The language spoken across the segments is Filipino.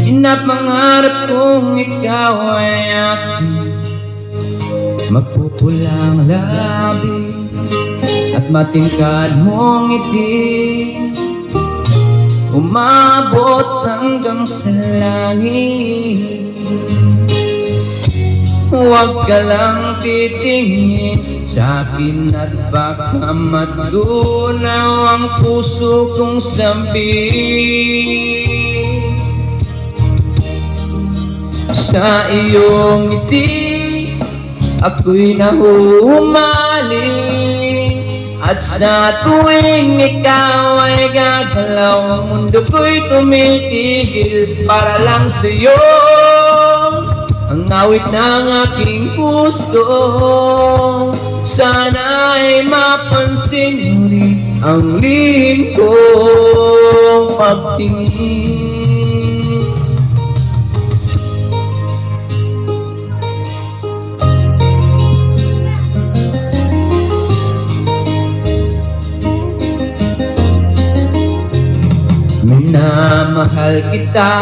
Pinapangarap kong ikaw ay aking magpupulang labi at matingkad mong ngiti, umabot hanggang sa langit. Huwag ka lang titingin sa'kin at baka matunaw ang puso kong sabihin. Sa iyong ngiti ako'y nahuhumaling, at sa tuwing ikaw ay gagalaw, ang mundo ko'y tumitigil para lang sa'yo. Ang awit ng aking puso, sana'y mapansin mo rin ang lihim kong pagtingin. Minamahal kita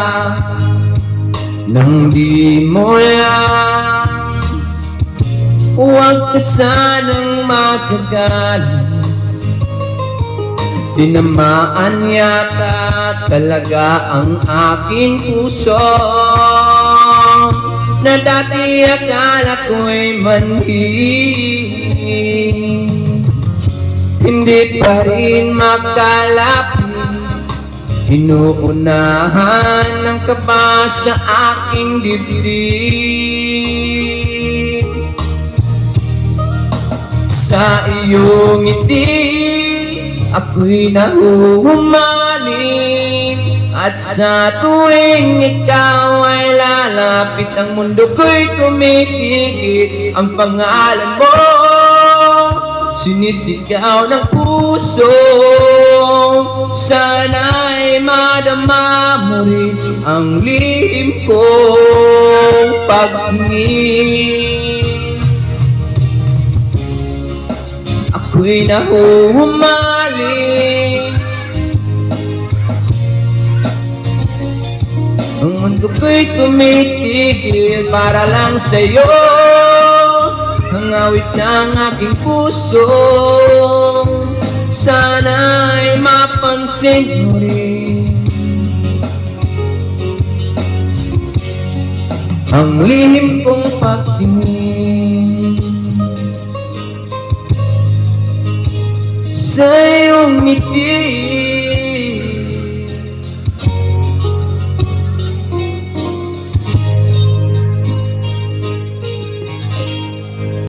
nang di mo lang, huwag ka sanang magagalit. Tinamaan yata talaga ang aking puso, na dati akala ko'y manhid. Hindi pa rin makalapit, inuunahan ng kaba sa aking dibdib. Sa iyong ngiti ako'y nahuhumaling, at sa tuwing ikaw ay lalapit, ang mundo ko'y tumitigil. Ang pangalan mo sinisigaw ng puso, sana'y madama mo rin ang lihim kong pagtingin. Ako'y nahuhumaling, ang mundo ko'y tumitigil para lang sa'yo. Ang awit ng aking puso, sana'y mapansin mo rin ang lihim kong pagtingin. Sa iyong ngiti